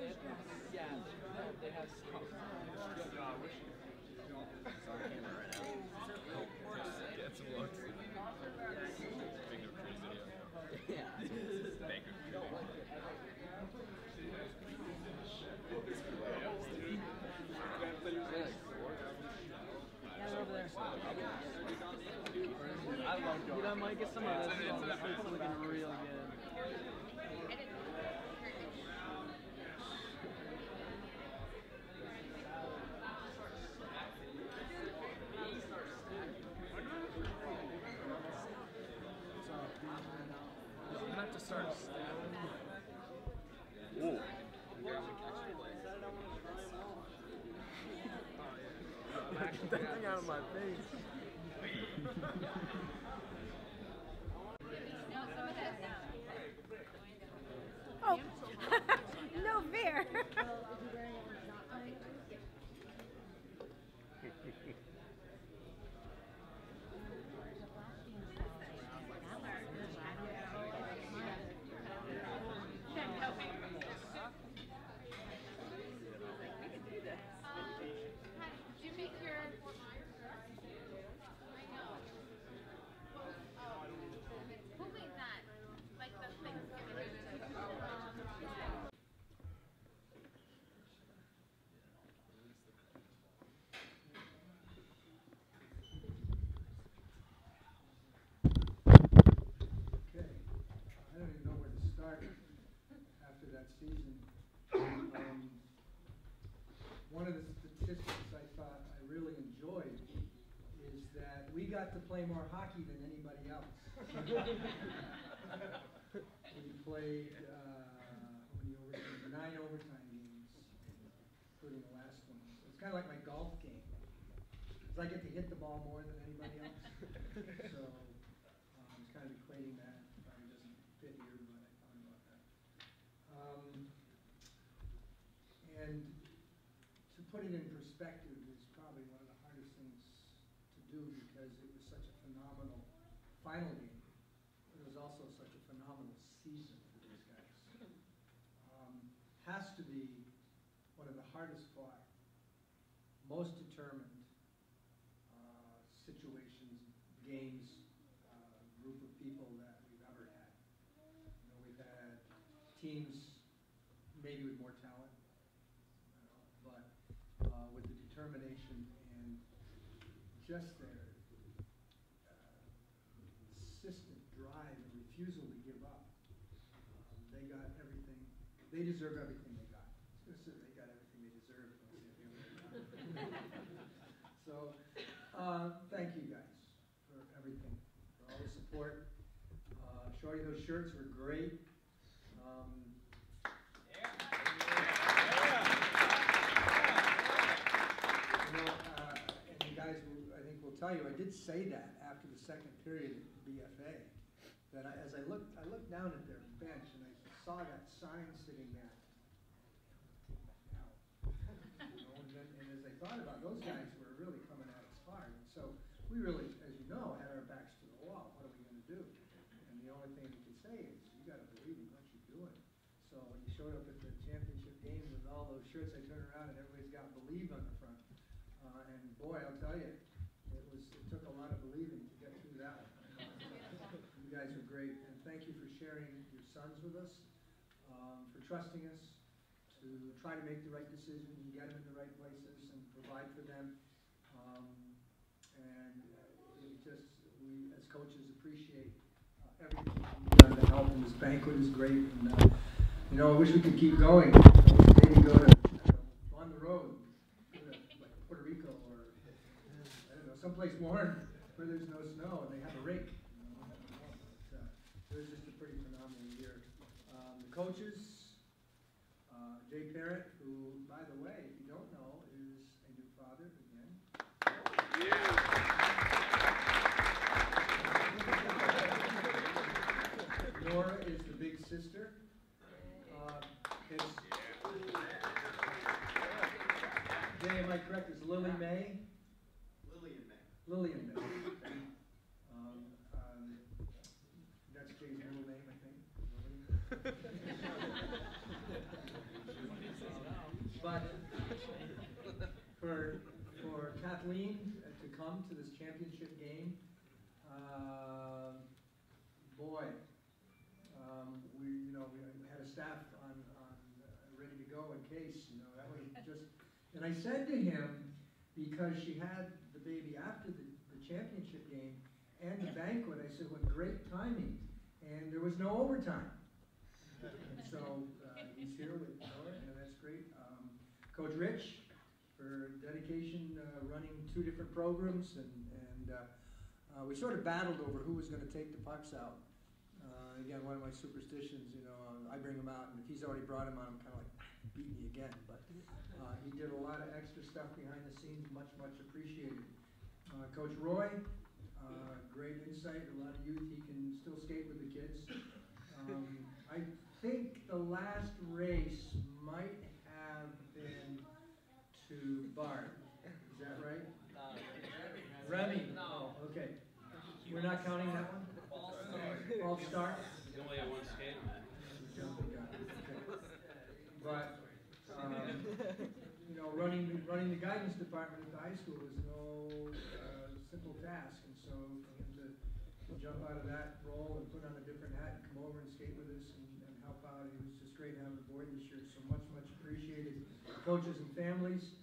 Yeah, no, they have stuff. It's on camera right now. Get some looks. Making a pretty video now. Yeah. Baker. Over there. I love going. I might get some of this. It's looking real good. You have to start. Ooh. Get that thing out of my face. Oh, no fear. Did you make your Fort Myers dress? I know. Who made that? Like the Thanksgiving. Okay, I don't even know where to start after that season. One of the statistics I thought I really enjoyed is that we got to play more hockey than anybody else. We played how many overtime? 9 overtime games, including the last one. So it's kind of like my golf game. Because I get to hit the ball more than anybody else. So it's kind of equating that. Probably doesn't fit here, but I thought about that. And to put it in perspective is probably one of the hardest things to do because it was such a phenomenal final game. It was also such a phenomenal season for these guys. Has to be one of the hardest fought, most determined situations, games, group of people that we've ever had. You know, we've had teams maybe with more talent, but with the determination and just their insistent drive and refusal to give up. They got everything. They deserve everything they got. I was going to say they got everything they deserved. So, thank you guys for everything, for all the support. Shorty, those shirts were great. You know, and you guys, I think will tell you, I did say that after the second period at BFA. That as I looked down at their bench and I saw that sign sitting there. You know, and as I thought about it, those guys were really coming at us hard. And so we really, as you know, had our backs to the wall. What are we going to do? And the only thing we could say is, you got to believe in what you're doing. So when you showed up at the championship game with all those shirts, I turned around and everybody's got "Believe" on the front. And boy, I'll tell you, it took a lot of believing to get through that one. You guys are great, and thank you for sharing your sons with us, for trusting us to try to make the right decision and get them in the right places and provide for them. And we as coaches appreciate everything you've done to help. And this banquet is great. And you know, I wish we could keep going. Maybe go to on the road, go to like Puerto Rico or I don't know, someplace warm where there's no snow and they have a rake. It was just a pretty phenomenal year. The coaches, Jay Parrott, who, by the way, if you don't know, is a new father again. Nora is the big sister. Jay, am I correct? It's Lily May? Lillian May. That's Jay's middle name, I think. But for Kathleen to come to this championship game, boy, we had a staff on ready to go in case, that would have just. And I said to him, because she had the baby after the championship game and the banquet, I said, what great timing. And there was no overtime. And so he's here with Nora, and that's great. Coach Rich, for dedication, running 2 different programs, and we sort of battled over who was going to take the pucks out. Again, one of my superstitions, I bring him out, and if he's already brought him out, I'm kind of like, beat me again. But he did a lot of extra stuff behind the scenes, much, much appreciated. Coach Roy, great insight, a lot of youth. He can still skate with the kids. I think the last race might have been to Bard. Is that right? Remy. No. Oh, okay. We're not counting that one? False start? You only have one skate, man. Jumping guy. Okay. But, running the guidance department at the high school is no simple task. And so for him to jump out of that role and put on a different hat and come over and skate with us and help out, it was just great having him aboard this year. So much, much appreciated. Coaches and families,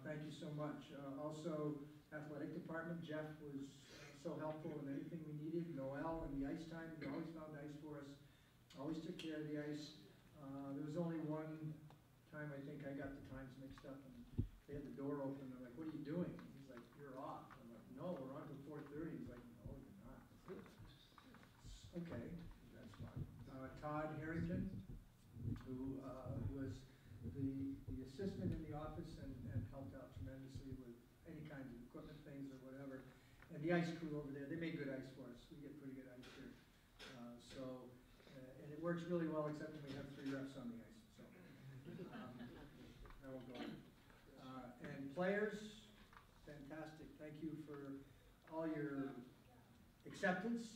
thank you so much. Also, athletic department, Jeff was so helpful in anything we needed. Noel and the ice time, he always found ice for us. Always took care of the ice. There was only one time I think I got the times mixed up, and they had the door open. They're like, "What are you doing?" He's like, "You're off." I'm like, "No, we're on till 4:30." He's like, "No, you're not." Okay, that's fine. Todd Harrington, who was the assistant in the office and helped out tremendously with any kinds of equipment things or whatever. And the ice crew over there, they make good ice for us. We get pretty good ice here. And it works really well, except when we have 3 reps on the ice. So that will go on. And players, fantastic. Thank you for all your acceptance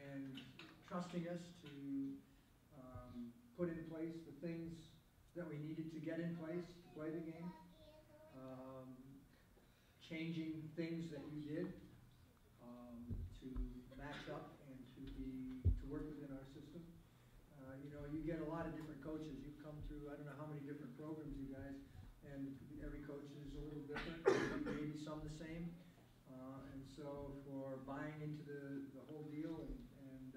and trusting us to put in place the things that we needed to get in place to play the game. Changing things that you did to match up and to work within our system. You get a lot of different coaches. You've come through, I don't know how many different programs, you guys, and every coach is a little different, maybe some the same. And so for buying into the whole deal and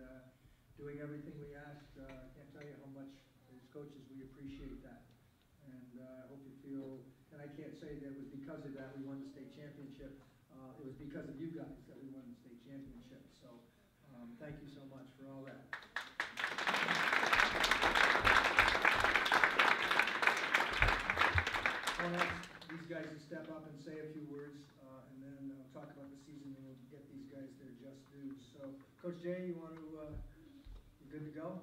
doing everything we asked, I can't tell you how much as coaches we appreciate that. And I hope you feel, and I can't say that it was because of that we won the state championship. It was because of you guys that we won the state championship. So thank you so much for all that. I'll ask these guys to step up and say a few words, and then I'll talk about the season, and we'll get these guys their just dues. So, Coach Jay, you want to, you good to go?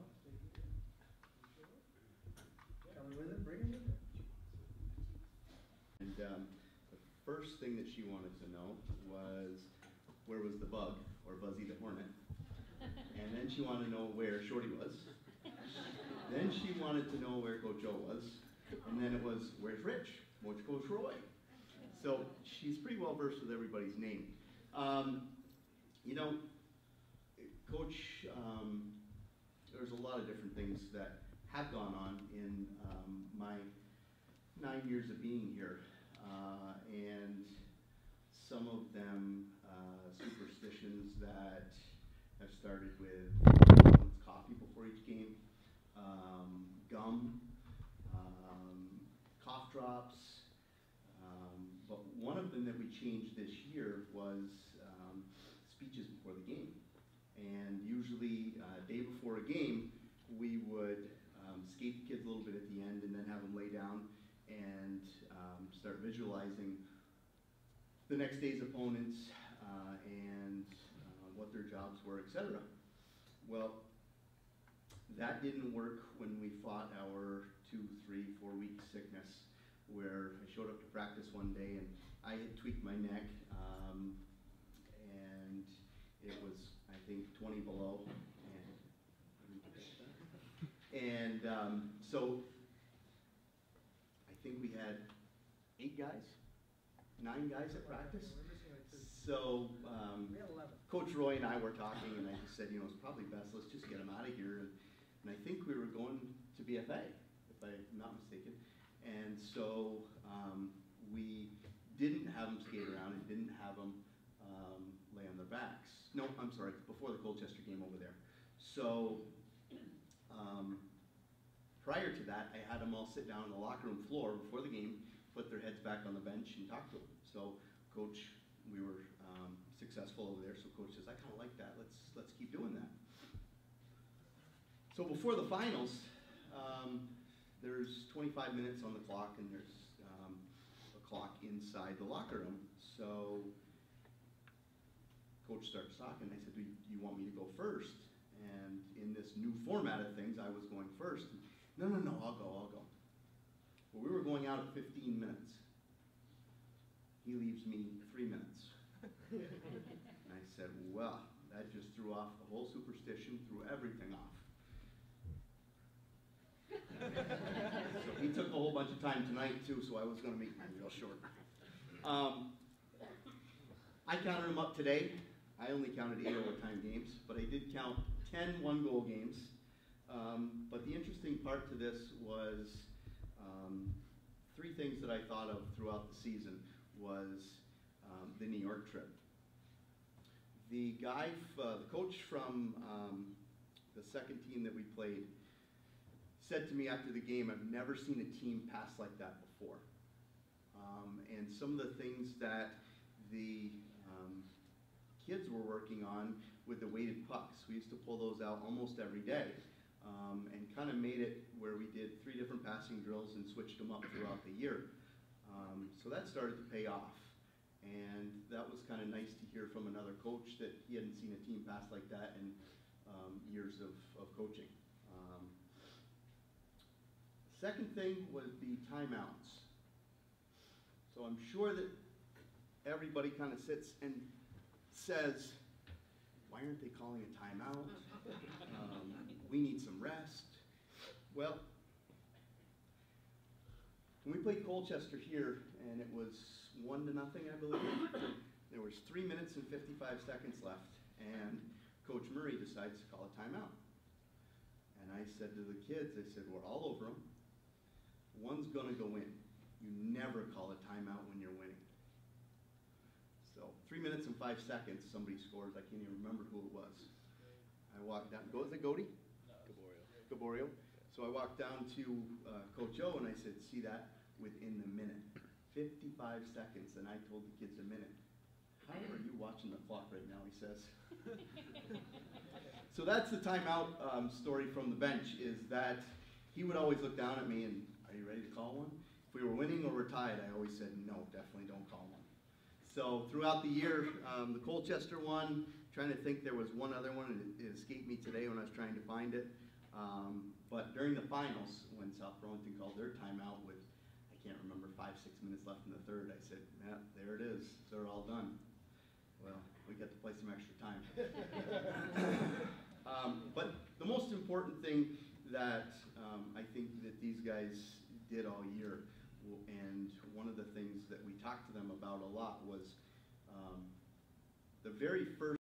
Coming with it, bring it with it. And the first thing that she wanted to know was where was the bug, or Buzzy the Hornet. And then she wanted to know where Shorty was. Then she wanted to know where Coach O was. And then it was, where's Rich? Where's Coach Roy? So she's pretty well versed with everybody's name. Coach, there's a lot of different things that have gone on in my 9 years of being here. And some of them superstitions that have started with coffee before each game, gum, cough drops, but one of them that we changed this year was speeches before the game. And usually, day before a game, we would skate the kids a little bit at the end and then have them lay down and start visualizing the next day's opponents and what their jobs were, etc. Well, that didn't work when we fought our 2, 3, 4 week sickness, where I showed up to practice one day and I had tweaked my neck, and it was, I think, 20 below, and so think we had 8 guys, 9 guys at practice. We're missing like 2. So We had 11. Coach Roy and I were talking, and I just said, you know, it's probably best, let's just get them out of here. And I think we were going to BFA, if I'm not mistaken. And so we didn't have them skate around and didn't have them lay on their backs. No, I'm sorry, before the Colchester game over there. So prior to that, I had them all sit down on the locker room floor before the game, put their heads back on the bench and talk to them. So Coach, we were successful over there, so Coach says, I kind of like that, let's keep doing that. So before the finals, there's 25 minutes on the clock, and there's a clock inside the locker room. So Coach starts talking, and I said, do you want me to go first? And in this new format of things, I was going first. No, I'll go. Well, we were going out at 15 minutes. He leaves me 3 minutes. And I said, well, that just threw off the whole superstition, threw everything off. So he took a whole bunch of time tonight too, so I was going to make mine real short. I counted them up today. I only counted 8 overtime games, but I did count 10 one-goal games. But the interesting part to this was 3 things that I thought of throughout the season was the New York trip. The coach from the second team that we played said to me after the game, I've never seen a team pass like that before. And some of the things that the kids were working on with the weighted pucks, we used to pull those out almost every day, and kind of made it where we did 3 different passing drills and switched them up throughout the year. So that started to pay off. And that was kind of nice to hear from another coach that he hadn't seen a team pass like that in years of coaching. Second thing was the timeouts. So I'm sure that everybody kind of sits and says, why aren't they calling a timeout? We need some rest. Well, when we played Colchester here, and it was 1-0, I believe, there was 3 minutes and 55 seconds left, and Coach Murray decides to call a timeout. And I said to the kids, I said, we're all over them. One's going to go in. You never call a timeout when you're winning. So 3 minutes and 5 seconds, somebody scores. I can't even remember who it was. I walked down. Was it Goody? Gaborio. So I walked down to Coach O and I said, see that? Within the minute. 55 seconds, and I told the kids a minute. How are you watching the clock right now, he says. So that's the timeout story from the bench, is that he would always look down at me and, are you ready to call one? If we were winning or we're tied, I always said, no, definitely don't call one. So throughout the year, the Colchester one, trying to think there was one other one, and it escaped me today when I was trying to find it. But during the finals, when South Burlington called their timeout with, I can't remember, 5-6 minutes left in the third, I said, yeah, there it is, they're all done. Well, we got to play some extra time. But the most important thing that I think that these guys did all year, and one of the things that we talked to them about a lot was the very first